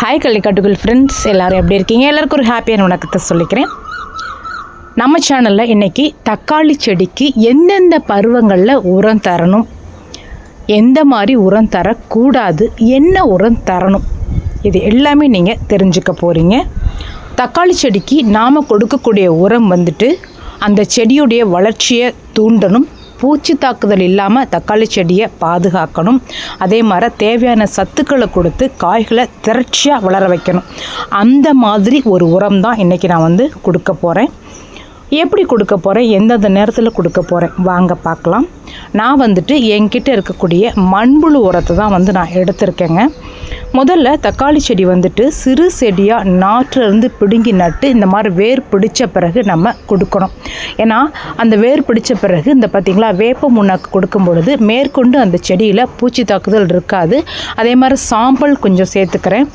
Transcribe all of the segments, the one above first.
Hi கள்ளிக்காட்டுகள் friends, எல்லோரும் எப்படி இருக்கீங்க? எல்லாருக்கும் ஒரு ஹாப்பியான வணக்கத்தை சொல்லிக்கிறேன். நம்ம சேனலில் இன்றைக்கி தக்காளி செடிக்கு எந்தெந்த பருவங்களில் உரம் தரணும், எந்த மாதிரி உரம் தரக்கூடாது, என்ன உரம் தரணும், இது எல்லாமே நீங்கள் தெரிஞ்சுக்க போகிறீங்க. தக்காளி செடிக்கு நாம் கொடுக்கக்கூடிய உரம் வந்துட்டு அந்த செடியுடைய வளர்ச்சியை தூண்டணும், பூச்சி தாக்குதல் இல்லாமல் தக்காளி செடியை பாதுகாக்கணும், அதே மாதிரி தேவையான சத்துக்களை கொடுத்து காய்களை திரட்சியாக வளர வைக்கணும். அந்த மாதிரி ஒரு உரம் தான் இன்றைக்கி நான் கொடுக்க போகிறேன். எப்படி கொடுக்க போகிறேன், எந்தெந்த நேரத்தில் கொடுக்க போகிறேன் வாங்க பார்க்கலாம். நான் என்கிட்ட இருக்கக்கூடிய மண்புழு உரத்தை தான் நான் எடுத்திருக்கேங்க. முதல்ல தக்காளி செடி சிறு செடியாக நாற்றிலிருந்து பிடுங்கி நட்டு இந்த மாதிரி வேர் பிடிச்ச பிறகு நம்ம கொடுக்கணும். ஏன்னா அந்த வேர் பிடிச்ச பிறகு இந்த பார்த்திங்களா வேப்ப முன்னாக்கு கொடுக்கும் பொழுது மேற்கொண்டு அந்த செடியில் பூச்சி தாக்குதல் இருக்காது. அதே மாதிரி சாம்பல் கொஞ்சம் சேர்த்துக்கிறேன்.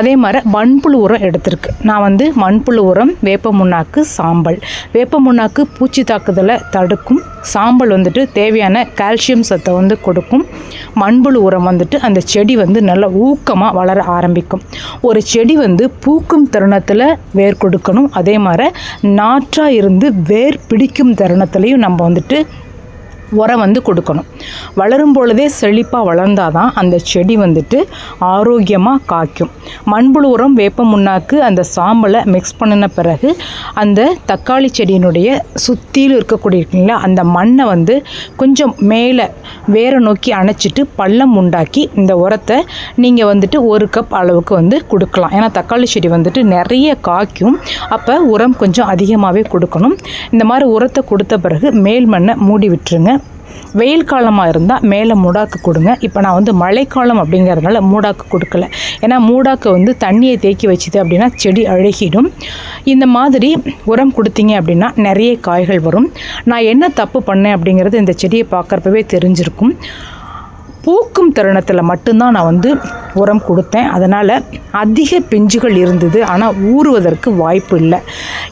அதே மாதிரி மண்புழு உரம் எடுத்திருக்கு. நான் மண்புழு உரம், வேப்ப முன்னாக்கு, சாம்பல். வேப்ப முன்னாக்கு பூச்சி தாக்குதலை தடுக்கும், சாம்பல் தேவையான கால்சியம் சத்தை கொடுக்கும், மண்புழு உரம் அந்த செடி நல்லா ஊக்கமாக வளர ஆரம்பிக்கும். ஒரு செடி பூக்கும் தருணத்தில் வேர் கொடுக்கணும். அதே மாதிரி நாற்றாக இருந்து வேர் பிடிக்கும் தருணத்துலையும் நம்ம உரம் கொடுக்கணும். வளரும் பொழுதே செழிப்பாக வளர்ந்தால் தான் அந்த செடி ஆரோக்கியமாக காய்க்கும். மண்புழு உரம், வேப்ப முன்னாக்கு, அந்த சாம்பலை மிக்ஸ் பண்ணின பிறகு அந்த தக்காளி செடியினுடைய சுற்றிலும் இருக்கக்கூடிய இருக்குங்களா அந்த மண்ணை கொஞ்சம் மேலே வேரை நோக்கி அணைச்சிட்டு பள்ளம் உண்டாக்கி இந்த உரத்தை நீங்கள் 1 கப் அளவுக்கு கொடுக்கலாம். ஏன்னா தக்காளி செடி நிறைய காய்க்கும். அப்போ உரம் கொஞ்சம் அதிகமாகவே கொடுக்கணும். இந்த மாதிரி உரத்தை கொடுத்த பிறகு மேல் மண்ணை மூடி விட்டுருங்க. வெயில் காலமாக இருந்தால் மேலே மூடாக்கு கொடுங்க. இப்போ நான் மழைக்காலம் அப்படிங்கிறதுனால மூடாக்கு கொடுக்கல. ஏன்னா மூடாக்கு தண்ணியை தேக்கி வச்சுது அப்படின்னா செடி அழுகிடும். இந்த மாதிரி உரம் கொடுத்தீங்க அப்படின்னா நிறைய காய்கள் வரும். நான் என்ன தப்பு பண்ணேன் அப்படிங்கிறது இந்த செடியை பார்க்குறப்பவே தெரிஞ்சிருக்கும். பூக்கும் தருணத்தில் மட்டும்தான் நான் உரம் கொடுத்தேன். அதனால் அதிக பிஞ்சுகள் இருந்தது, ஆனால் ஊறுவதற்கு வாய்ப்பு இல்லை.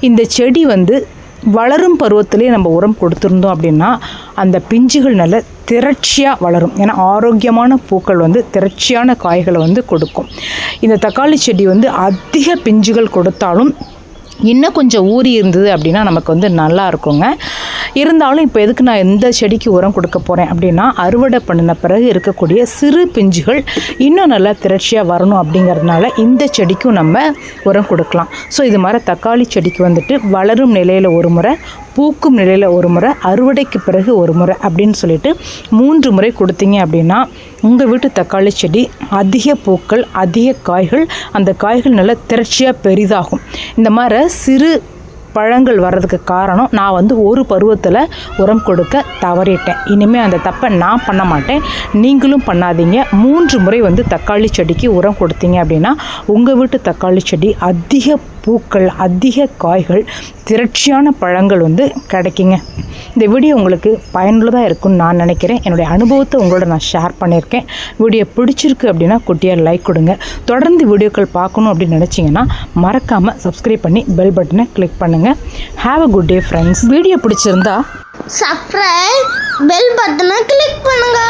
இந்த செடி வளரும் பருவத்திலே நம்ம உரம் கொடுத்துருந்தோம் அப்படின்னா அந்த பிஞ்சுகள் நல்ல திரட்சியாக வளரும். ஏன்னா ஆரோக்கியமான பூக்கள் திரட்சியான காய்களை கொடுக்கும். இந்த தக்காளி செடி அதிக பிஞ்சுகள் கொடுத்தாலும் இன்னும் கொஞ்சம் ஊறி இருந்தது அப்படின்னா நமக்கு நல்லா இருக்குங்க. இருந்தாலும் இப்போ எதுக்கு நான் எந்த செடிக்கு உரம் கொடுக்க போகிறேன் அப்படின்னா, அறுவடை பண்ணின பிறகு இருக்கக்கூடிய சிறு பிஞ்சுகள் இன்னும் நல்லா திரட்சியாக வரணும் அப்படிங்கிறதுனால இந்த செடிக்கும் நம்ம உரம் கொடுக்கலாம். ஸோ இது மாதிரி தக்காளி செடிக்கு வளரும் நிலையில் ஒரு முறை, பூக்கும் நிலையில் ஒரு முறை, அறுவடைக்கு பிறகு ஒரு முறை அப்படின்னு சொல்லிட்டு 3 முறை கொடுத்தீங்க அப்படின்னா உங்கள் வீட்டு தக்காளி செடி அதிக பூக்கள், அதிக காய்கள், அந்த காய்கள் நல்லா திரட்சியாக பெரிதாகும். இந்த மாதிரி சிறு பழங்கள் வர்றதுக்கு காரணம் நான் ஒரு பருவத்தில் உரம் கொடுக்க தவறிட்டேன். இனிமேல் அந்த தப்பை நான் பண்ண மாட்டேன், நீங்களும் பண்ணாதீங்க. 3 முறை தக்காளி செடிக்கு உரம் கொடுத்தீங்க அப்படின்னா உங்கள் வீட்டு தக்காளி செடி அதிக பூக்கள், அதிக காய்கள், திரட்சியான பழங்கள் கிடைக்குங்க. இந்த வீடியோ உங்களுக்கு பயனுள்ளதாக இருக்கும்னு நான் நினைக்கிறேன். என்னுடைய அனுபவத்தை உங்களோட நான் ஷேர் பண்ணியிருக்கேன். வீடியோ பிடிச்சிருக்கு அப்படின்னா குட்டியாக லைக் கொடுங்க. தொடர்ந்து வீடியோக்கள் பார்க்கணும் அப்படின்னு நினச்சிங்கன்னா மறக்காமல் சப்ஸ்கிரைப் பண்ணி பெல் பட்டனை கிளிக் பண்ணுங்கள். Have a good day friends. Video பிடிச்சிருந்தா சப்ஸ்கிரைப், பெல் பட்டனை கிளிக் பண்ணுங்க.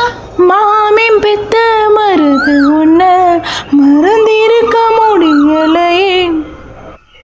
மாமேம் பெத்த மருது ஒன்ன மறந்திருக்க முடியலையே.